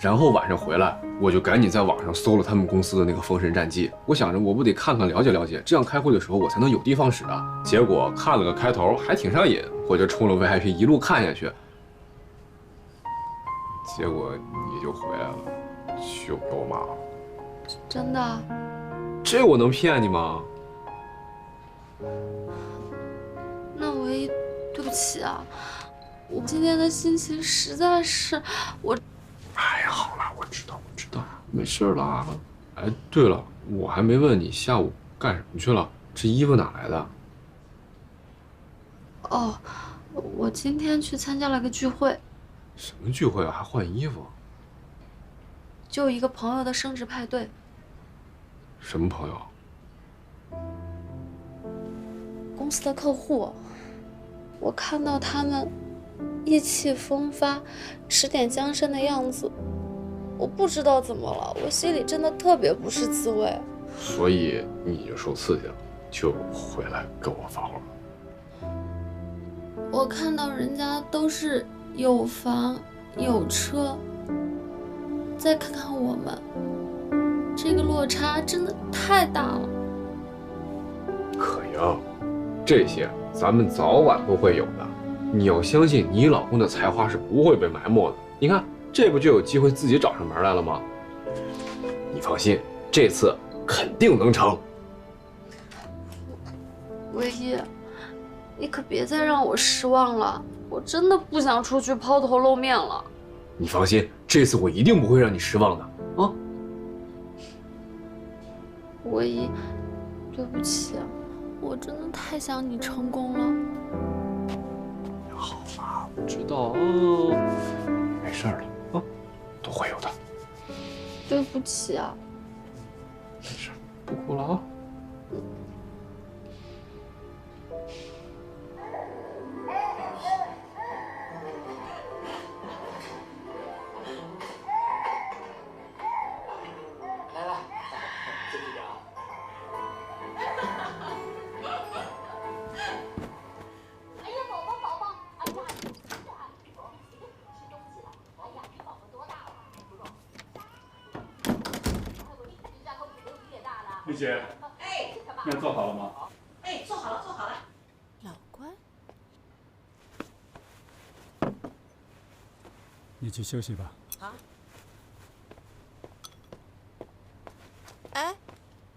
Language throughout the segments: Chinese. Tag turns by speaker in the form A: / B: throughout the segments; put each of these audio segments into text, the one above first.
A: 然后晚上回来，我就赶紧在网上搜了他们公司的那个封神战绩。我想着我不得看看了解了解，这样开会的时候我才能有的放矢啊。结果看了个开头，还挺上瘾，我就冲了 VIP 一路看下去。结果你就回来了，就给我骂了。
B: 真的？
A: 这我能骗你吗？
B: 那唯一，对不起啊，我今天的心情实在是我。
A: 哎呀，好了，我知道，没事了。哎，对了，我还没问你下午干什么去了，这衣服哪来的？
B: 哦，我今天去参加了个聚会。
A: 什么聚会啊？还换衣服？
B: 就一个朋友的生日派对。
A: 什么朋友？
B: 公司的客户。我看到他们意气风发、指点江山的样子，我不知道怎么了，我心里真的特别不是滋味。
A: 所以你就受刺激了，就回来跟我发火。
B: 我看到人家都是有房有车，再看看我们，这个落差真的太大了。
A: 可莹，这些咱们早晚都会有的。你要相信你老公的才华是不会被埋没的。你看，这不就有机会自己找上门来了吗？你放心，这次肯定能成。
B: 唯一，你可别再让我失望了，我真的不想出去抛头露面了。
A: 你放心，这次我一定不会让你失望的啊！
B: 唯一，对不起，我真的太想你成功了。
A: 好吧，我知道啊，没事了啊，都会有的。
B: 对不起啊。
A: 没事，不哭了啊。
C: 丽姐，
D: 哎，
C: 面做好了吗？
D: 哎，做好了，做好了。
B: 老关，
C: 你去休息吧。
D: 好。
E: 哎，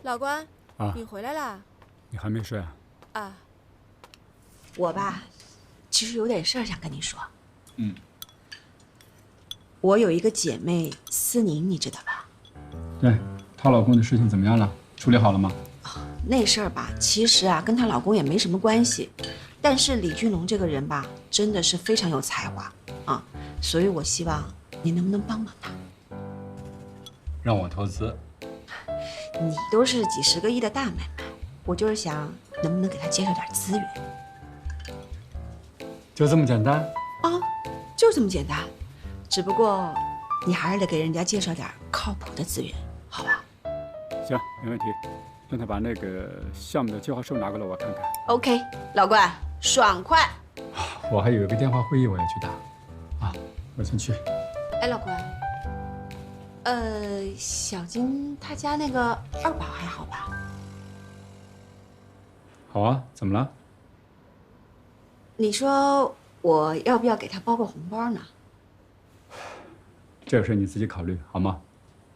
E: 老关，
C: 啊，
E: 你回来啦？
C: 你还没睡啊？
E: 啊，
D: 我吧，其实有点事儿想跟你说。
C: 嗯。
D: 我有一个姐妹思宁，你知道吧？
C: 对，她老公的事情怎么样了？处理好了吗？
D: 那事儿吧，其实啊，跟她老公也没什么关系。但是李俊龙这个人吧，真的是非常有才华啊，所以我希望你能不能帮帮他？
C: 让我投资？
D: 你都是几十个亿的大买卖，我就是想能不能给他介绍点资源
C: 就这么简单？
D: 啊？就这么简单。只不过你还是得给人家介绍点靠谱的资源，好吧？
C: 行，没问题。让他把那个项目的计划书拿过来，我看看。
D: OK， 老关，爽快。
C: 我还有一个电话会议我要去打，啊，我先去。
D: 哎，老关，小金他家那个二宝还好吧？
C: 好啊，怎么了？
D: 你说我要不要给他包个红包呢？
C: 这个事你自己考虑好吗？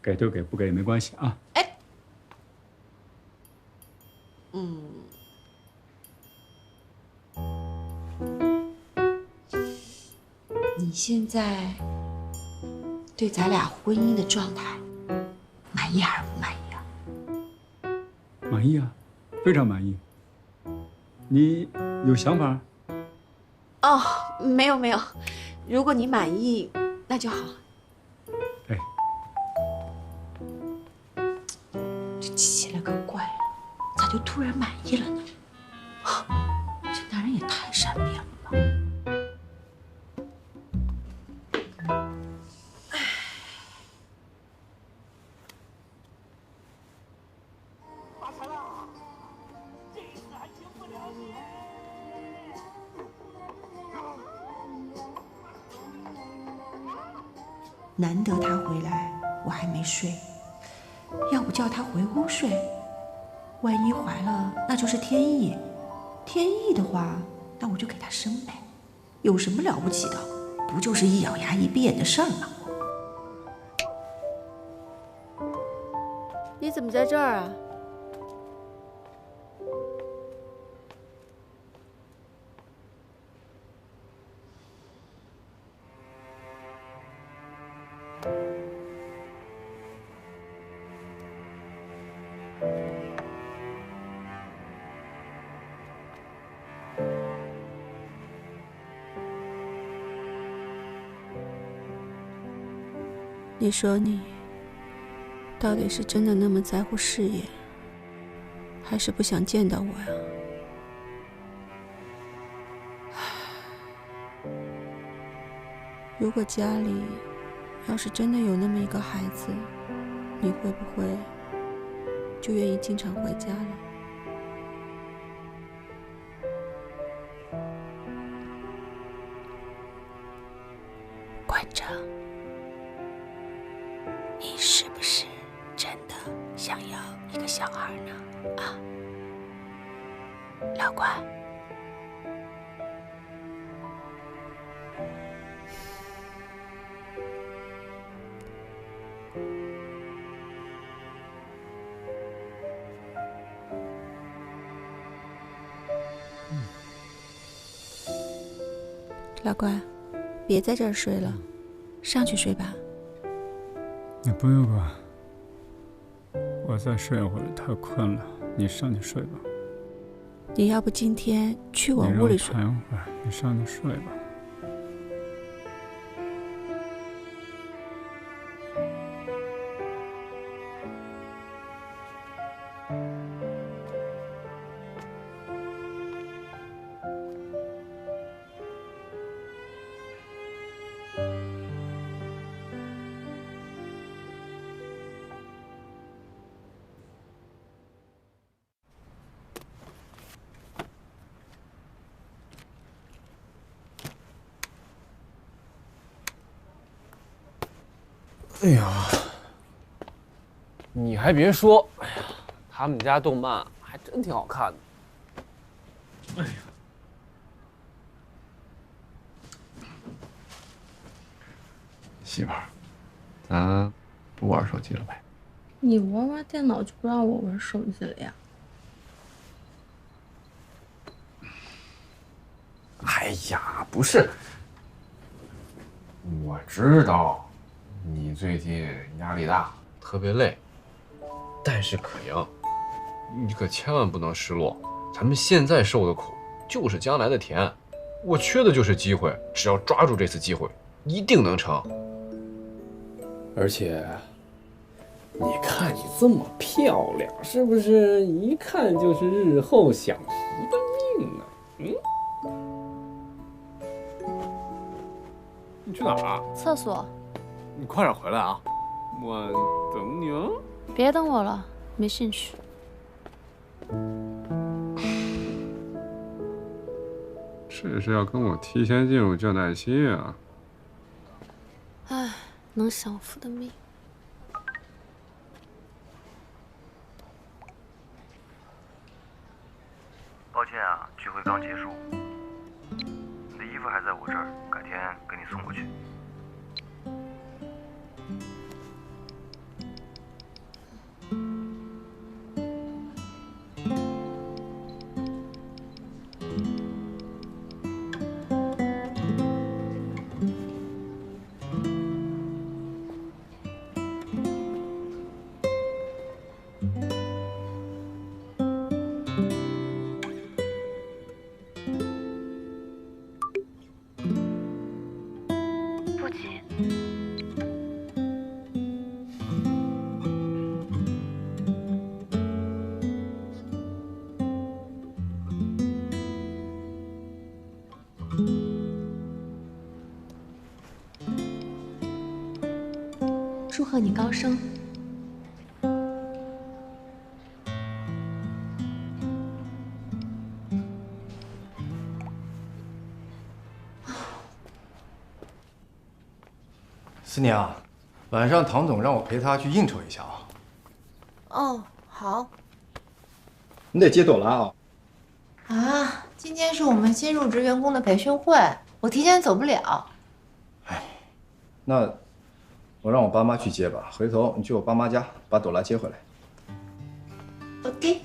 C: 给就给，不给也没关系啊。
D: 哎，你现在对咱俩婚姻的状态满意还是不满意啊？
C: 满意啊，非常满意。你有想法？
D: 哦，没有没有，如果你满意，那就好。
C: 哎，
D: 这奇了个怪了，咋就突然满意了呢？这男人也太善变了吧！
F: 发财了，这次还轻不了你。
D: 难得他回来，我还没睡，要不叫他回屋睡？万一怀了，那就是天意。天意的话，那我就给他生呗，有什么了不起的？不就是一咬牙一闭眼的事儿吗？
E: 你怎么在这儿啊？你说你到底是真的那么在乎事业，还是不想见到我呀？如果家里要是真的有那么一个孩子，你会不会就愿意经常回家了？
D: 馆长，你是不是真的想要一个小孩呢？啊，老关。
E: 老关，别在这儿睡了，上去睡吧。
C: 你不用管，我再睡一会儿，太困了。你上去睡吧。
E: 你要不今天去我
C: 你让我
E: 屋里睡？
C: 躺一会儿，你上去睡吧。
A: 哎呀，你还别说，哎呀，他们家动漫还真挺好看的。哎呀，媳妇儿，咱不玩手机了呗？
B: 你玩电脑就不让我玩手机了呀？
A: 哎呀，不是，我知道你最近压力大，特别累，但是可阳，你可千万不能失落。咱们现在受的苦，就是将来的甜。我缺的就是机会，只要抓住这次机会，一定能成。
G: 而且，你看你这么漂亮，是不是一看就是日后享福的命啊？
A: 你去哪儿啊？
B: 厕所。
A: 你快点回来啊！我等你哦。
B: 别等我了，没兴趣。
A: 这是要跟我提前进入倦怠期啊！
B: 唉，能享福的命。
H: 抱歉啊，聚会刚结束，你的衣服还在我这儿，改天给你送过去。
B: 不急。祝贺你高升。
I: 思年啊，晚上唐总让我陪他去应酬一下啊。
J: 哦，好。
I: 你得接朵拉啊。
J: 啊，今天是我们新入职员工的培训会，我提前走不了。
I: 那我让我爸妈去接吧，回头你去我爸妈家把朵拉接回来。
J: OK。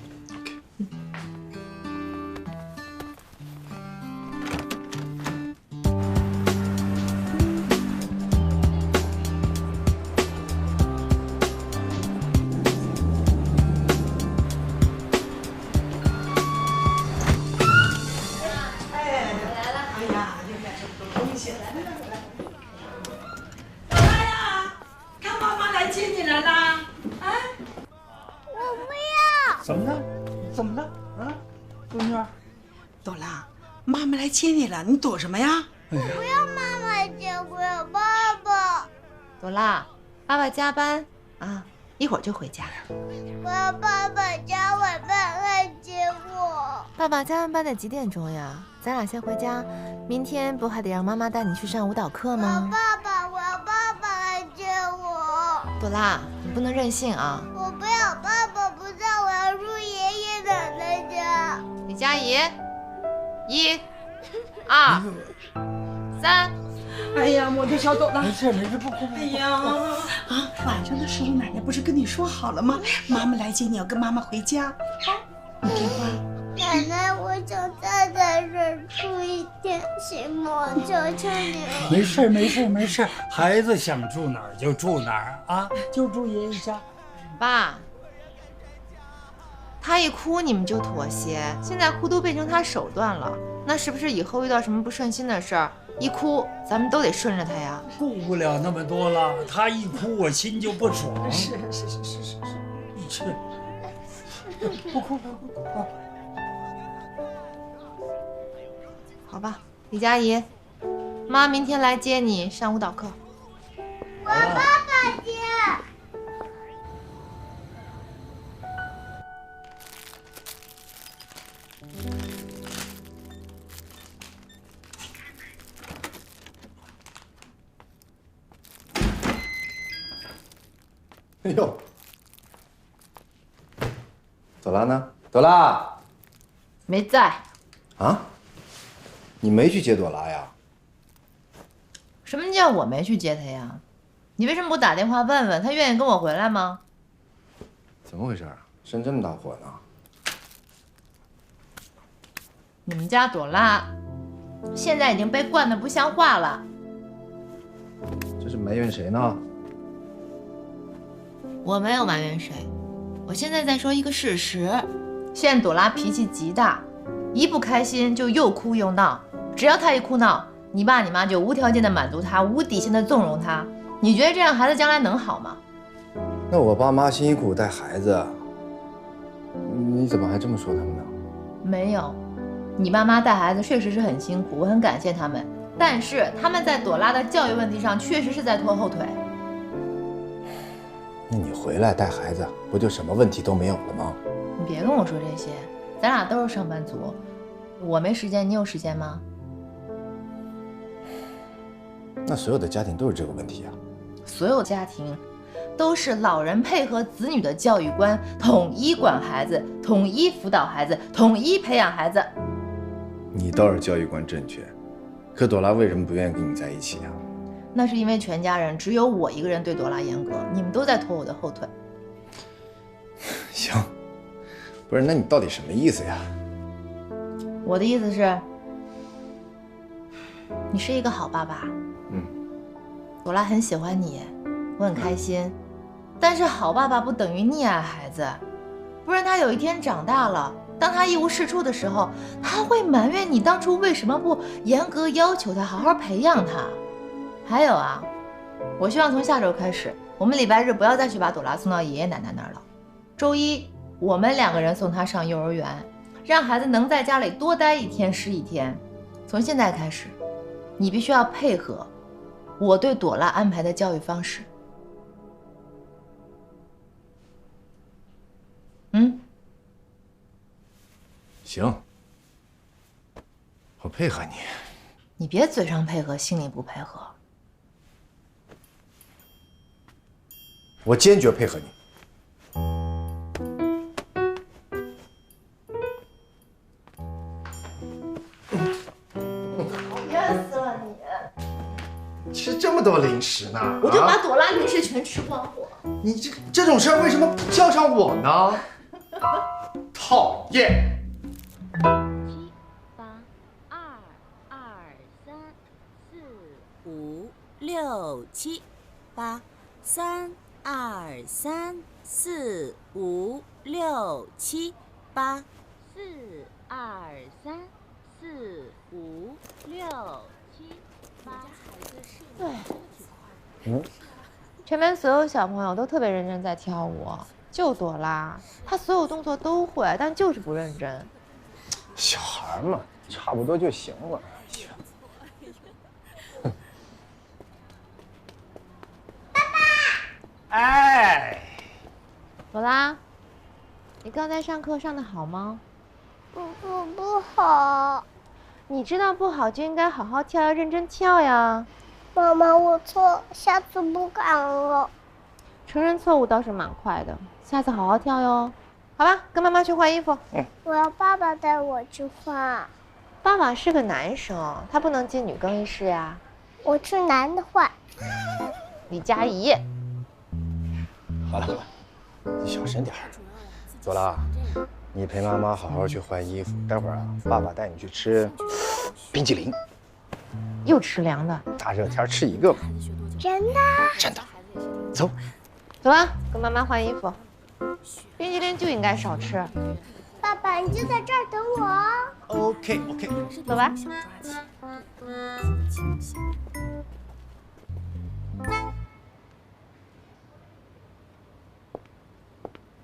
K: 接你了，你躲什么呀？
L: 我不要妈妈接，我要爸爸。
J: 朵拉，爸爸加班啊，一会儿就回家。
L: 我要爸爸加晚班来接我。
J: 爸爸加完班得几点钟呀？咱俩先回家，明天不还得让妈妈带你去上舞蹈课吗？
L: 我要爸爸来接我。
J: 朵拉，你不能任性啊！
L: 我不要，爸爸不在，我要住爷爷奶奶家。
J: 李佳怡，1、2、3。
K: 哎呀，我的小朵拉，
G: 没事，不哭。
K: 哎呀，晚上的时候奶奶不是跟你说好了吗？妈妈来接你，要跟妈妈回家。好，你听话。
L: 奶奶，我想再在这儿住一天，行吗？求求你了。
G: 没事，孩子想住哪儿就住哪儿啊，就住爷爷家。
J: 爸，他一哭你们就妥协，现在哭都变成他手段了，那是不是以后遇到什么不顺心的事儿，一哭咱们都得顺着他呀？
G: 顾不了那么多了，他一哭我心就不爽。
K: 是，不哭啊。
J: 好吧，李佳怡，妈明天来接你上舞蹈课。
L: 我爸爸接。
I: 哎呦，朵拉呢？朵拉
J: 没在。
I: 啊？你没去接朵拉呀？
J: 什么叫我没去接她呀？你为什么不打电话问问她愿意跟我回来吗？
I: 怎么回事啊？生这么大火呢？
J: 你们家朵拉现在已经被惯得不像话了。
I: 这是埋怨谁呢？
J: 我没有埋怨谁，我现在在说一个事实。现在朵拉脾气极大，一不开心就又哭又闹，只要她一哭闹，你爸你妈就无条件的满足她，无底线的纵容她。你觉得这样孩子将来能好吗？
I: 那我爸妈辛辛苦苦带孩子，你怎么还这么说他们呢？
J: 没有，你爸妈带孩子确实是很辛苦，我很感谢他们，但是他们在朵拉的教育问题上确实是在拖后腿。
I: 那你回来带孩子，不就什么问题都没有了吗？
J: 你别跟我说这些，咱俩都是上班族，我没时间，你有时间吗？
I: 那所有的家庭都是这个问题啊。
J: 所有家庭都是老人配合子女的教育观，统一管孩子，统一辅导孩子，统一培养孩子。
I: 你倒是教育观正确，可朵拉为什么不愿意跟你在一起啊？
J: 那是因为全家人只有我一个人对朵拉严格，你们都在拖我的后腿。
I: 行，不是，那你到底什么意思呀？
J: 我的意思是，你是一个好爸爸。朵拉很喜欢你，我很开心。但是好爸爸不等于溺爱孩子，不然他有一天长大了，当他一无是处的时候，他会埋怨你当初为什么不严格要求他，好好培养他。还有啊，我希望从下周开始，我们礼拜日不要再去把朵拉送到爷爷奶奶那儿了。周一我们2个人送她上幼儿园，让孩子能在家里多待1天是1天。从现在开始，你必须要配合我对朵拉安排的教育方式。
I: 行，我配合你。
J: 你别嘴上配合，心里不配合。
I: 我坚决配合你。
J: 讨厌死了你！
I: 吃这么多零食呢？
J: 我就把朵拉零食全吃光过。
I: 你这种事儿为什么不叫上我呢？讨厌！
M: 7、8、2、2、3、4、5、6、7、8、3、2、3、4、5、6、7、8、4、2、3、4、5、6、7、8。
J: 对，全班所有小朋友都特别认真在跳舞，就朵拉，她所有动作都会，但就是不认真。
I: 小孩嘛，差不多就行了。
L: 爸
I: 爸，哎，
J: 朵拉，你刚才上课上的好吗？
L: 不好。
J: 你知道不好就应该好好跳，要认真跳呀。
L: 妈妈，我错了，下次不敢了。
J: 承认错误倒是蛮快的，下次好好跳哟。 好吧，跟妈妈去换衣服。
L: 我要爸爸带我去换。
J: 爸爸是个男生，他不能进女更衣室呀。
L: 我去男的换。
J: 李佳怡。
I: 好了，你小声点儿。朵拉，你陪妈妈好好去换衣服，待会儿啊，爸爸带你去吃冰淇淋。
J: 又吃凉的？
I: 大热天吃一个嘛。
L: 真的？
I: 真的。走。
J: 走啊，跟妈妈换衣服。 冰淇淋就应该少吃。
L: 爸爸，你就在这儿等我。
I: OK。
J: 走吧。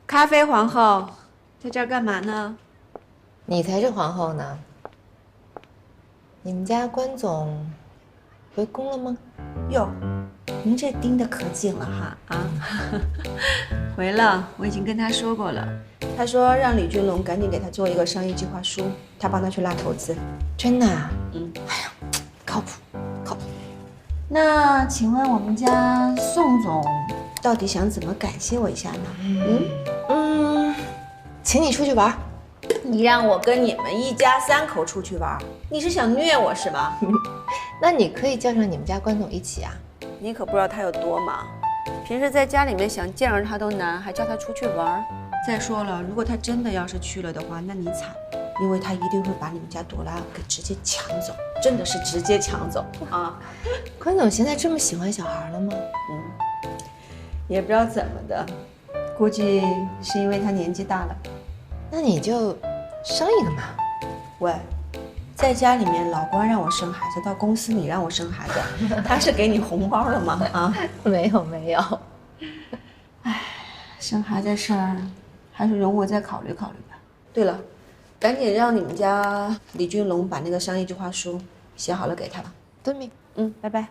E: 咖啡皇后，在这儿干嘛呢？
J: 你才是皇后呢。你们家关总回宫了吗？
E: 哟，您这盯得可紧了哈啊！回了，我已经跟他说过了。他说让李俊龙赶紧给他做一个商业计划书，他帮他去拉投资。
J: 真的啊？
E: 哎呀，靠谱。那请问我们家宋总到底想怎么感谢我一下呢？
J: 请你出去玩。
E: 你让我跟你们一家3口出去玩，你是想虐我是吧？
J: 那你可以叫上你们家关总一起啊。
E: 你可不知道他有多忙，平时在家里面想见着他都难，还叫他出去玩。再说了，如果他真的要是去了的话，那你惨，因为他一定会把你们家朵拉给直接抢走，真的是直接抢走啊！
J: 关总现在这么喜欢小孩了吗？
E: 也不知道怎么的，估计是因为他年纪大了。
J: 那你就生一个嘛。
E: 喂，在家里面老关让我生孩子，到公司你让我生孩子，他是给你红包了吗？啊，
J: 没有。
E: 唉，生孩子事儿还是容我再考虑考虑吧。对了，赶紧让你们家李俊龙把那个商业计划书写好了给他吧。
J: 遵命。
E: 拜拜。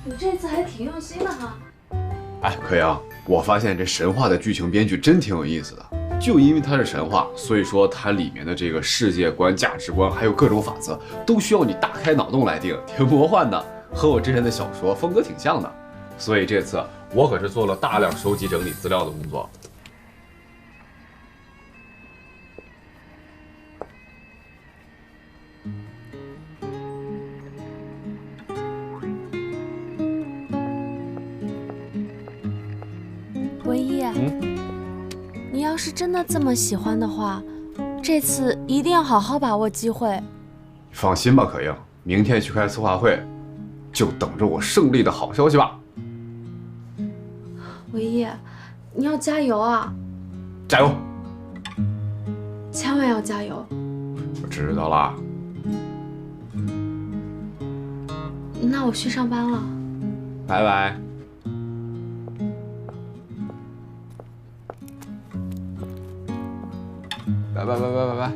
B: 你这次还挺用心的哈。
A: 哎，可阳，我发现这神话的剧情编剧真挺有意思的。就因为它是神话，所以说它里面的这个世界观、价值观，还有各种法则，都需要你大开脑洞来定，挺魔幻的，和我之前的小说风格挺像的。所以这次我可是做了大量收集整理资料的工作。
B: 唯一，你要是真的这么喜欢的话，这次一定要好好把握机会。
A: 放心吧，可英，明天去开策划会，就等着我胜利的好消息吧。
B: 唯一，你要加油啊！
A: 加油！
B: 千万要加油！
A: 我知道啦。
B: 那我去上班了。
A: 拜拜。拜。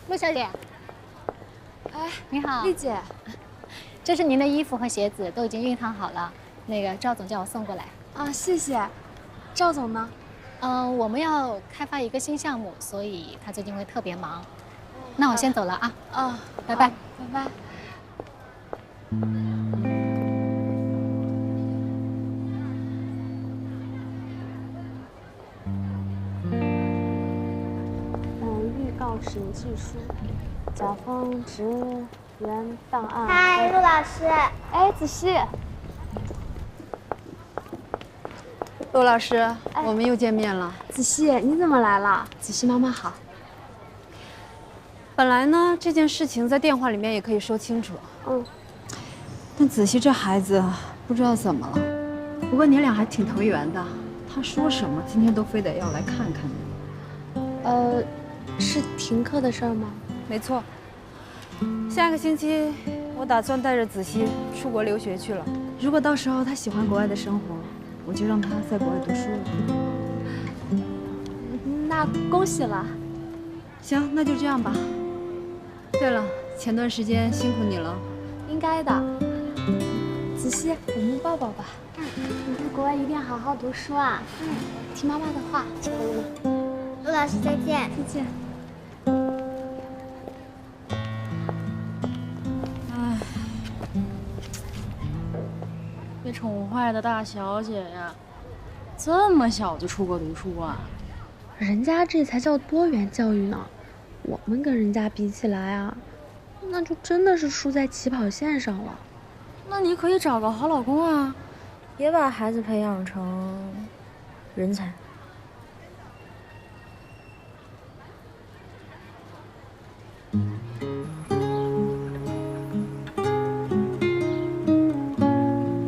N: 陆小姐，
B: 哎，
N: 你好，
B: 丽姐，
N: 这是您的衣服和鞋子都已经熨烫好了，那个赵总叫我送过来。
B: 啊，谢谢。赵总呢？
N: 我们要开发一个新项目，所以他最近会特别忙。那我先走了啊。
B: 啊，
N: 拜拜，
B: 拜拜。预告审计书，甲方职员档案。
L: 嗨，陆老师。
B: 哎，子熙。
E: 陆老师，我们又见面了。
B: 子熙，你怎么来了？子熙妈妈好。
E: 本来呢，这件事情在电话里面也可以说清楚。但子熙这孩子不知道怎么了。不过你俩还挺投缘的，他说什么今天都非得要来看看你。
B: 是停课的事儿吗？
E: 没错。下个星期我打算带着子熙出国留学去了。如果到时候他喜欢国外的生活，我就让他在国外读书了。
B: 那恭喜了。
E: 行，那就这样吧。对了，前段时间辛苦你了。
B: 应该的。子熙，我们抱抱吧。你在国外一定要好好读书啊。听妈妈的话。
L: 陆老师再见。
B: 再见。
O: 被宠坏的大小姐呀，这么小就出国读书啊？
B: 人家这才叫多元教育呢，我们跟人家比起来啊，那就真的是输在起跑线上了。
O: 那你可以找个好老公啊，别把孩子培养成人才。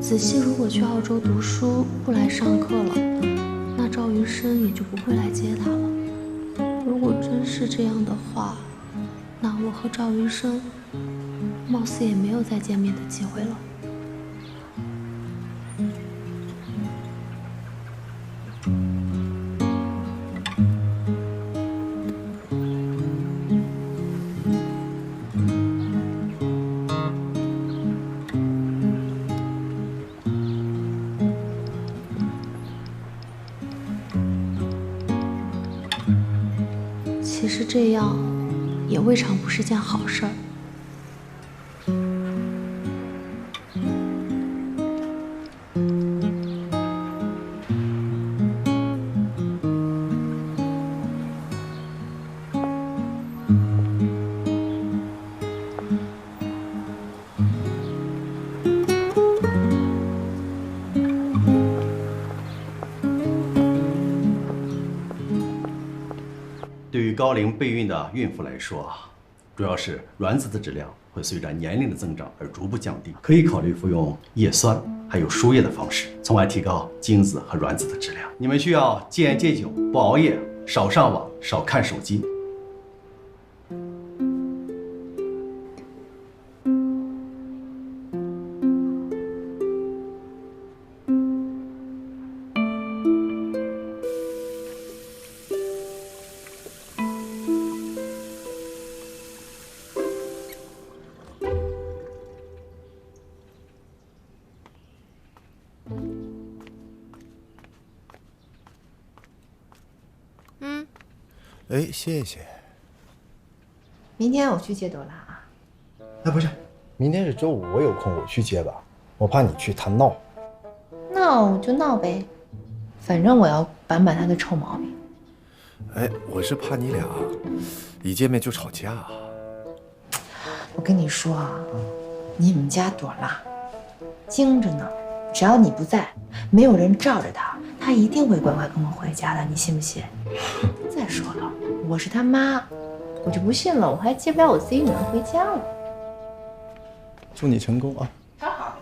B: 子熙如果去澳洲读书不来上课了，那赵云生也就不会来接她了。如果真是这样的话，那我和赵云生貌似也没有再见面的机会了。其实这样也未尝不是件好事儿。
P: 对于高龄备孕的孕妇来说，主要是卵子的质量会随着年龄的增长而逐步降低，可以考虑服用叶酸还有输液的方式，从而提高精子和卵子的质量。你们需要戒烟戒酒，不熬夜，少上网，少看手机。
I: 哎，谢谢。
J: 明天我去接朵拉啊。
I: 哎，不是，明天是周五，我有空我去接吧。我怕你去她闹。
J: 闹就闹呗，反正我要板板她的臭毛病。
I: 哎，我是怕你俩一见面就吵架。
J: 我跟你说啊，你们家朵拉精着呢，只要你不在，没有人罩着她，她一定会乖乖跟我回家的，你信不信？再说了，我是她妈，我就不信了，我还接不了我自己女儿回家了。
I: 祝你成功啊！
J: 好好。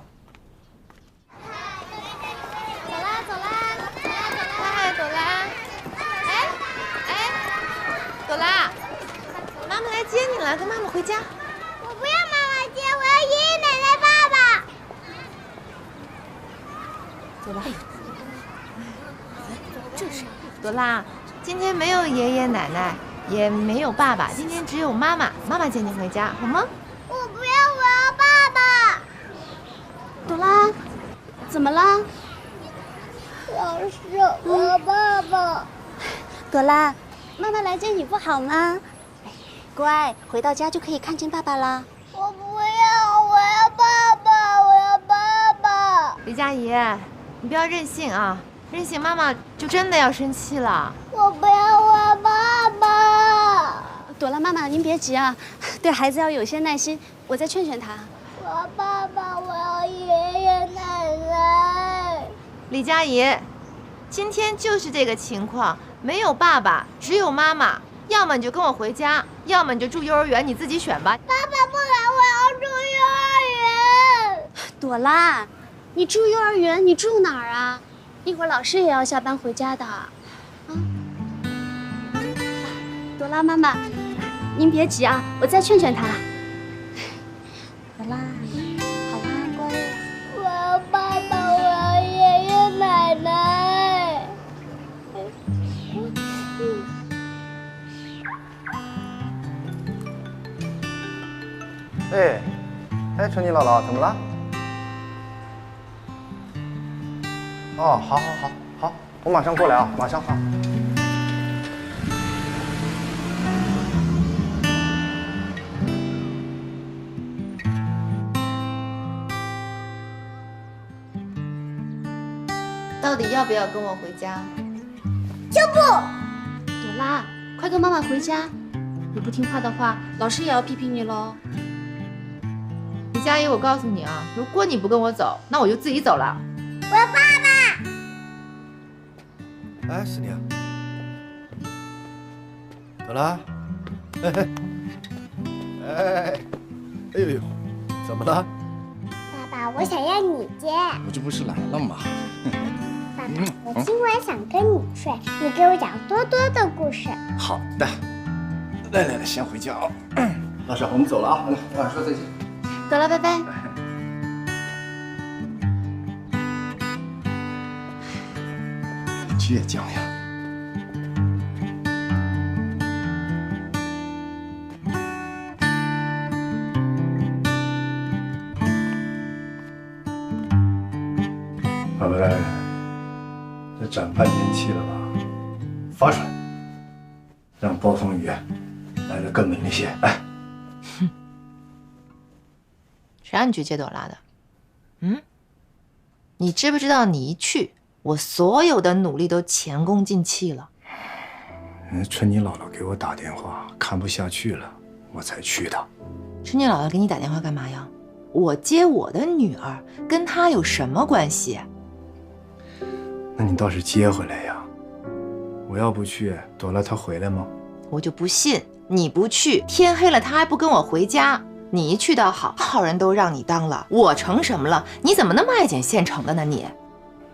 L: 走啦走啦走啦走啦！
J: 嗨，朵拉。朵拉，妈妈来接你了，跟妈妈回家。
L: 我不要妈妈接，我要爷爷奶奶爸爸。
J: 走吧。这是朵拉，今天没有爷爷奶奶，也没有爸爸，今天只有妈妈。妈妈接你回家，好吗？
L: 我不要，我要爸爸。
B: 朵拉，怎么了？
L: 老师，我要爸爸。
B: 朵拉，妈妈来接你不好吗？乖，回到家就可以看见爸爸啦。
L: 我不要，我要爸爸，我要爸爸。
J: 李佳怡，你不要任性啊！任性，妈妈就真的要生气了。
L: 我不要，我要爸爸。
B: 朵拉妈妈，您别急啊，对孩子要有些耐心，我再劝劝他。
L: 我要爸爸，我要爷爷奶奶。
J: 李佳怡，今天就是这个情况，没有爸爸，只有妈妈。要么你就跟我回家，要么你就住幼儿园，你自己选吧。
L: 爸爸不来，我要住幼儿园。
B: 朵拉，你住幼儿园，你住哪儿啊？一会儿老师也要下班回家的。朵拉妈妈，您别急啊，我再劝劝他。朵拉，好啦，乖。
L: 我要爸爸，我要爷爷奶奶。
I: 哎，春妮姥姥，怎么了？哦，好，我马上过来啊，马上啊。
J: 到底要不要跟我回家？
L: 就不。
B: 朵拉，快跟妈妈回家！你不听话的话，老师也要批评你喽。
J: 李佳怡，我告诉你啊，如果你不跟我走，那我就自己走了。
L: 我要爸爸。
I: 哎，思宁，朵拉，哎呦，怎么了？
L: 爸爸，我想要你接。
I: 我这不是来了吗？
L: 爸爸，我今晚想跟你睡，你给我讲多多的故事。
I: 好的，来，先回家啊。老师，我们走了啊，晚上说再见。
B: 朵拉，拜拜。
I: 倔强呀！宝贝儿，这转半天气了吧？发出来，让暴风雨来得更猛烈些。来。
J: 谁让你去接朵拉的？你知不知道你一去，我所有的努力都前功尽弃了。
I: 春妮姥姥给我打电话，看不下去了，我才去的。
J: 春妮姥姥给你打电话干嘛呀？我接我的女儿，跟她有什么关系？
I: 那你倒是接回来呀！我要不去，朵拉她回来吗？
J: 我就不信你不去，天黑了她还不跟我回家。你一去倒好，好人都让你当了，我成什么了？你怎么那么爱捡现成的呢你？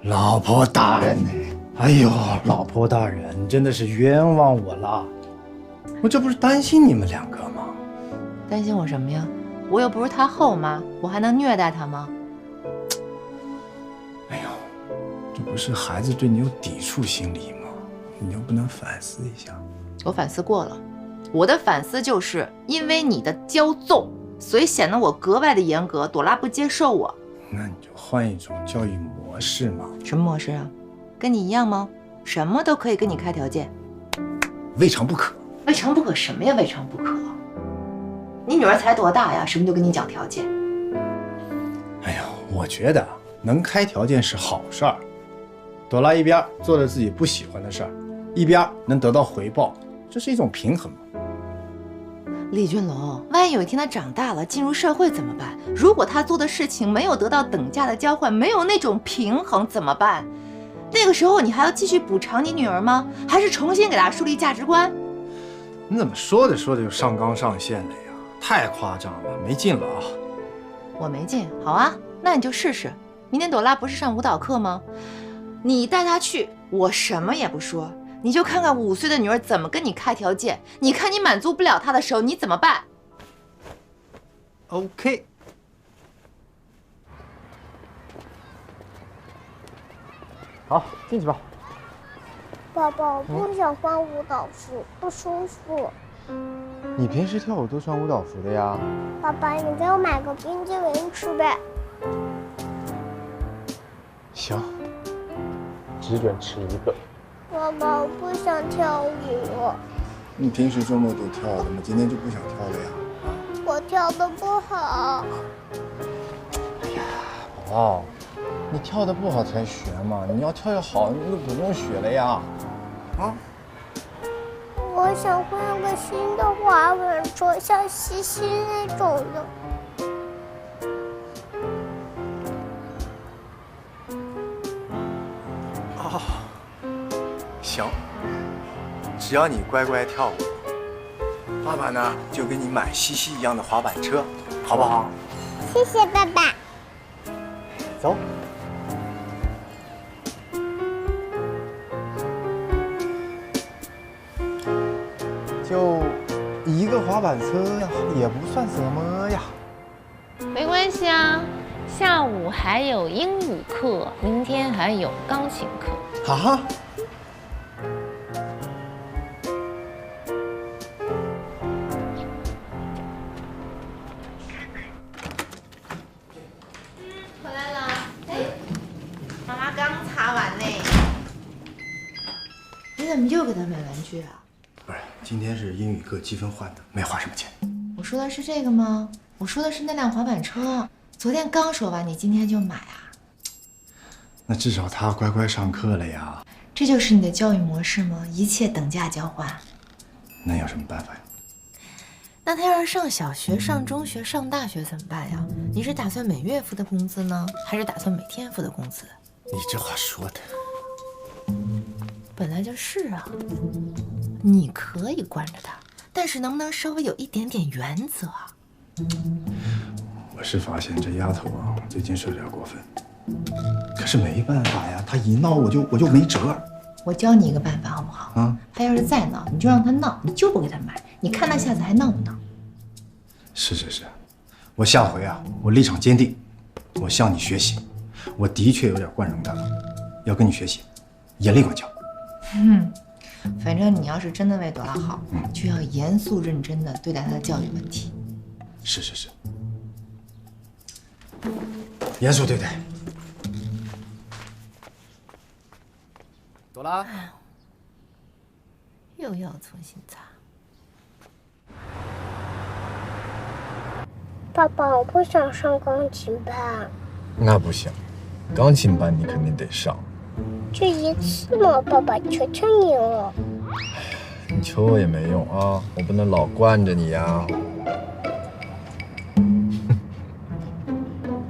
I: 老婆大人呢？哎呦，老婆大人真的是冤枉我了，我这不是担心你们两个吗？
J: 担心我什么呀？我又不是他后妈，我还能虐待他吗？
I: 哎呦，这不是孩子对你有抵触心理吗？你又不能反思一下？
J: 我反思过了，我的反思就是因为你的骄纵，所以显得我格外的严格，朵拉不接受我。
I: 那你就换一种教育模式嘛。
J: 什么模式啊？跟你一样吗？什么都可以跟你开条件，
I: 未尝不可。
J: 未尝不可什么呀？未尝不可。你女儿才多大呀？什么都跟你讲条件。
I: 哎呀，我觉得能开条件是好事儿。朵拉一边做着自己不喜欢的事儿，一边能得到回报，这是一种平衡嘛。
J: 李俊龙，万一有一天他长大了进入社会怎么办？如果他做的事情没有得到等价的交换，没有那种平衡怎么办？那个时候你还要继续补偿你女儿吗？还是重新给她树立价值观？
I: 你怎么说着说着就上纲上线了呀？太夸张了，没劲了啊！
J: 我没劲，好啊，那你就试试。明天朵拉不是上舞蹈课吗？你带她去，我什么也不说。你就看看5岁的女儿怎么跟你开条件，你看你满足不了她的时候，你怎么办
I: ？OK。好，进去吧。
L: 爸爸，我不想换舞蹈服，不舒服。
I: 你平时跳舞都穿舞蹈服的呀？
L: 爸爸，你给我买个冰激凌吃呗。
I: 行，只准吃一个。
L: 爸爸，我不想跳舞。
I: 你平时周末都跳的吗？今天就不想跳了呀？
L: 我跳的不好。
I: 宝宝，你跳的不好才学嘛，你要跳得好，你就不用学了呀。啊？
L: 我想换个新的滑板车，像西西那种的。
I: 哦，行，只要你乖乖跳舞，爸爸呢就给你买西西一样的滑板车，好不好？
L: 谢谢爸爸。
I: 走。就一个滑板车呀，也不算什么呀。
J: 没关系啊，下午还有英语课，明天还有钢琴课。
I: 啊？
J: 回来了，哎，妈妈刚擦完呢。你怎么又给他买玩具啊？
I: 不是，今天是英语课积分换的，没花什么钱。
J: 我说的是这个吗？我说的是那辆滑板车。昨天刚说完，你今天就买啊？
I: 那至少他乖乖上课了呀。
J: 这就是你的教育模式吗？一切等价交换。
I: 那有什么办法呀？
J: 那他要是上小学、上中学、上大学怎么办呀？你是打算每月付的工资呢，还是打算每天付的工资？
I: 你这话说的，
J: 本来就是啊。你可以惯着他，但是能不能稍微有一点点原则啊？
I: 我是发现这丫头啊，最近是有点过分。可是没办法呀，她一闹我就没辙。
J: 我教你一个办法好不好？
I: 啊，
J: 他要是再闹，你就让他闹，你就不给他买，你看他下次还闹不闹？
I: 是，我下回啊，我立场坚定，我向你学习。我的确有点惯容他了，要跟你学习，严厉管教。
J: 反正你要是真的为朵拉好，就要严肃认真的对待她的教育问题。
I: 是，严肃对待。朵拉，
J: 又要重新擦。
L: 爸爸，我不想上钢琴班。
I: 那不行，钢琴班你肯定得上。
L: 就一次嘛，爸爸，求求你了。
I: 你求我也没用啊，我不能老惯着你呀。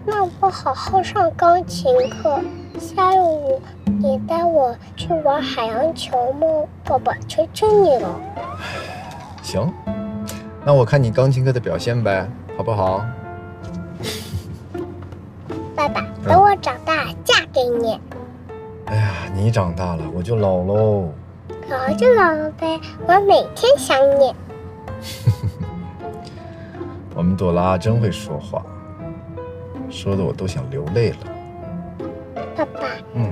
L: 那我好好上钢琴课，下午你带我去玩海洋球吗？爸爸，求求你了。
I: 行，那我看你钢琴课的表现呗，好不好？
L: 爸爸，等我长大嫁给你。
I: 哎呀，你长大了，我就老喽。
L: 老就老了呗，我每天想你。
I: 我们朵拉真会说话，说的我都想流泪了。
L: 爸爸，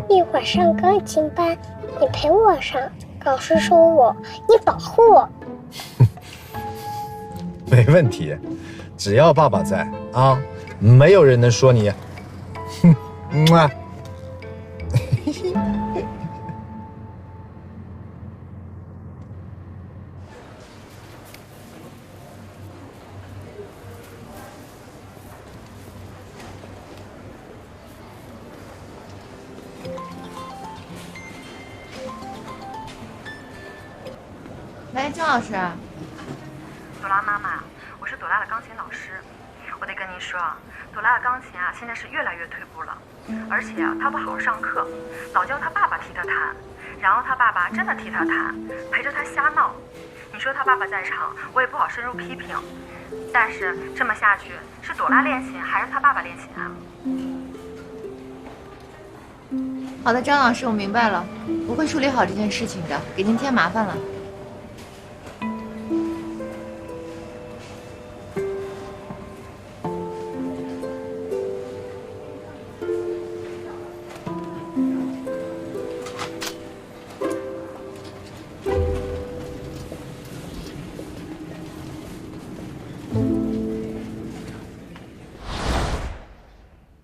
L: 一会儿上钢琴班，你陪我上。老师说我，你保护我。
I: 没问题，只要爸爸在啊，没有人能说你。哼，
J: 喂，郑老师。
Q: 朵拉妈妈，我是朵拉的钢琴老师。我得跟您说，朵拉的钢琴啊，现在是越来越退步了，而且啊，她不好好上课，老叫她爸爸替她弹，然后她爸爸真的替她弹，陪着她瞎闹。你说她爸爸在场，我也不好深入批评，但是这么下去，是朵拉练琴还是她爸爸练琴啊？
J: 好的，张老师，我明白了，我会处理好这件事情的，给您添麻烦了。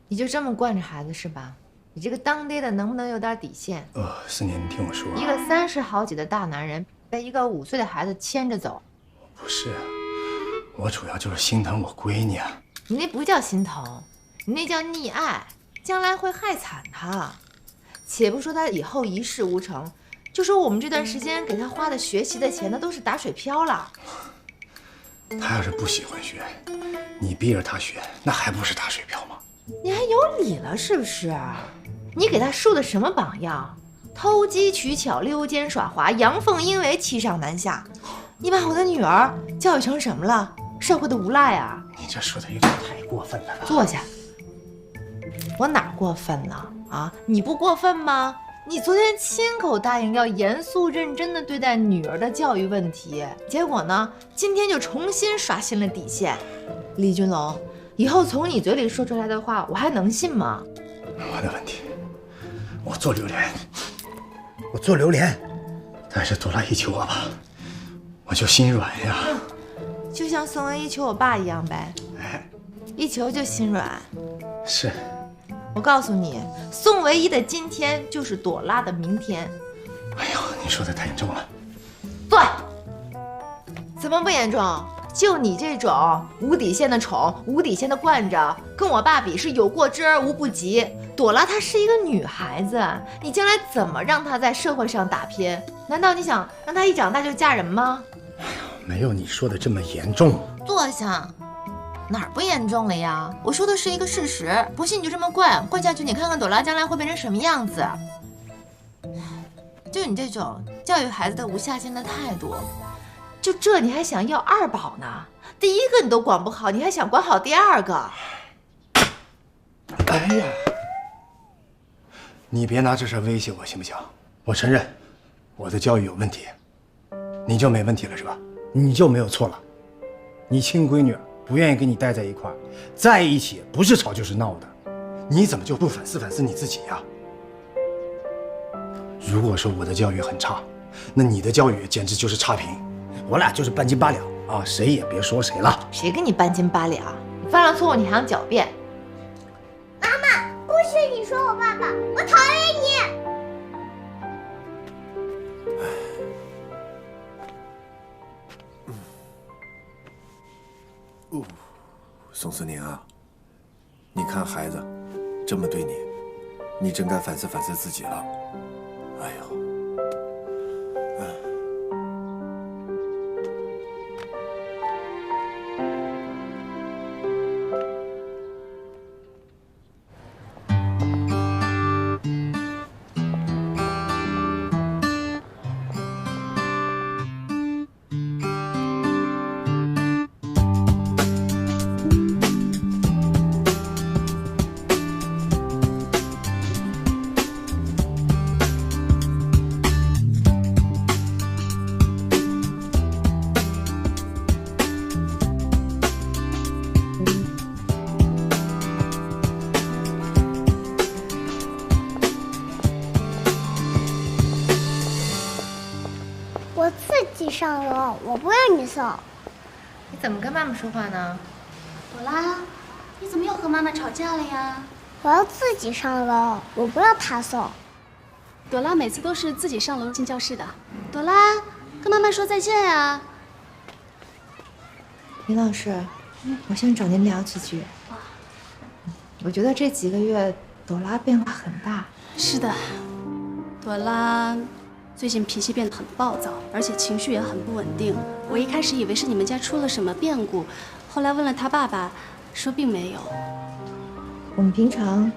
J: 你就这么惯着孩子是吧？你这个当爹的能不能有点底线？
I: 思念，你听我说。
J: 一个30好几的大男人被一个5岁的孩子牵着走。
I: 不是，我主要就是心疼我闺女啊。
J: 你那不叫心疼，你那叫溺爱，将来会害惨她。且不说她以后一事无成，就说我们这段时间给她花的学习的钱，那都是打水漂了。
I: 她要是不喜欢学，你逼着她学，那还不是打水漂吗？
J: 你还有理了是不是？你给她树的什么榜样？偷机取巧、溜奸耍滑、阳奉阴违、欺上瞒下。你把我的女儿教育成什么了？社会的无赖啊！
I: 你这说的有点太过分了。
J: 坐下。我哪儿过分了啊？你不过分吗？你昨天亲口答应要严肃认真地对待女儿的教育问题，结果呢，今天就重新刷新了底线。李君龙，以后从你嘴里说出来的话，我还能信吗？
I: 我的问题，我做榴莲，但是朵拉一求我吧，我就心软呀。
J: 就像宋文一求我爸一样呗，一求就心软。
I: 是。
J: 我告诉你，宋唯一的今天就是朵拉的明天。
I: 哎呦，你说的太严重了。
J: 对，怎么不严重？就你这种无底线的宠、无底线的惯着，跟我爸比是有过之而无不及。朵拉她是一个女孩子，你将来怎么让她在社会上打拼？难道你想让她一长大就嫁人吗？
I: 没有你说的这么严重。
J: 坐下。哪儿不严重了呀？我说的是一个事实，不信你就这么惯下去，你看看朵拉将来会变成什么样子。就你这种教育孩子的无下限的态度，就这你还想要2宝呢？第一个你都管不好，你还想管好第2个？
I: 哎呀，你别拿这事威胁我行不行？我承认我的教育有问题，你就没问题了是吧？你就没有错了。你亲闺女不愿意跟你待在一块儿，在一起不是吵就是闹的，你怎么就不反思反思你自己呀？如果说我的教育很差，那你的教育简直就是差评，我俩就是半斤八两啊，谁也别说谁了。
J: 谁跟你半斤八两？你犯了错误你还想狡辩？
L: 妈妈，不许你说我爸爸，我讨厌你。
R: 宋思宁啊，你看孩子这么对你，你真该反思反思自己了。哎呦，
L: 我自己上楼，我不让你送。
J: 你怎么跟妈妈说话呢？
N: 朵拉，你怎么又和妈妈吵架了呀？
L: 我要自己上楼，我不要她送。
N: 朵拉每次都是自己上楼进教室的。朵拉，跟妈妈说再见啊。
J: 林老师，我想找您聊几句。我觉得这几个月朵拉变化很大。
N: 是的，朵拉最近脾气变得很暴躁，而且情绪也很不稳定。我一开始以为是你们家出了什么变故，后来问了他爸爸，说并没有。
J: 我们平常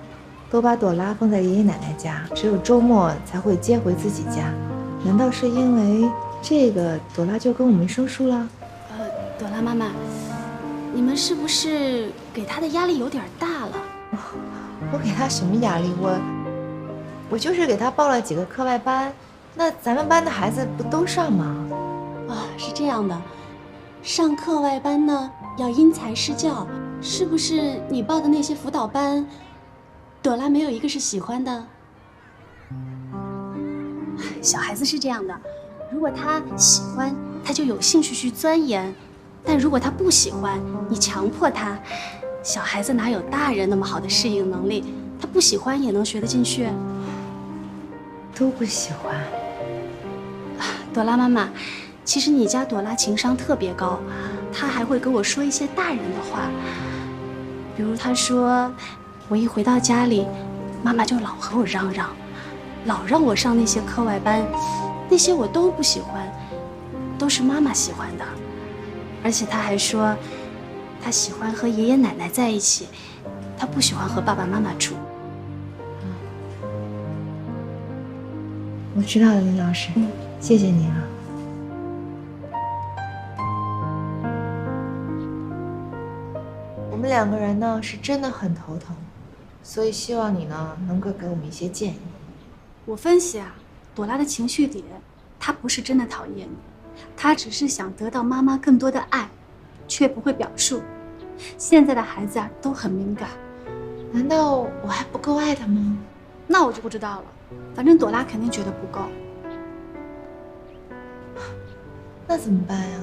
J: 都把朵拉放在爷爷奶奶家，只有周末才会接回自己家。难道是因为这个朵拉就跟我们生疏了？
N: 朵拉妈妈，你们是不是给她的压力有点大了？
J: 我给她什么压力？我就是给她报了几个课外班。那咱们班的孩子不都上吗？
N: 是这样的，上课外班呢要因材施教，是不是你报的那些辅导班，朵拉没有一个是喜欢的？小孩子是这样的，如果他喜欢，他就有兴趣去钻研；但如果他不喜欢，你强迫他，小孩子哪有大人那么好的适应能力？他不喜欢也能学得进去。
J: 都不喜欢。
N: 朵拉妈妈，其实你家朵拉情商特别高，她还会跟我说一些大人的话，比如她说，我一回到家里，妈妈就老和我嚷嚷，老让我上那些课外班，那些我都不喜欢，都是妈妈喜欢的。而且她还说，她喜欢和爷爷奶奶在一起，她不喜欢和爸爸妈妈住。
J: 我知道了，林老师，谢谢你啊。我们2个人呢是真的很头疼，所以希望你呢能够给我们一些建议。
N: 我分析啊，朵拉的情绪点，她不是真的讨厌你，她只是想得到妈妈更多的爱，却不会表述。现在的孩子啊都很敏感，
J: 难道我还不够爱她吗？
N: 那我就不知道了。反正朵拉肯定觉得不够。
J: 那怎么办呀？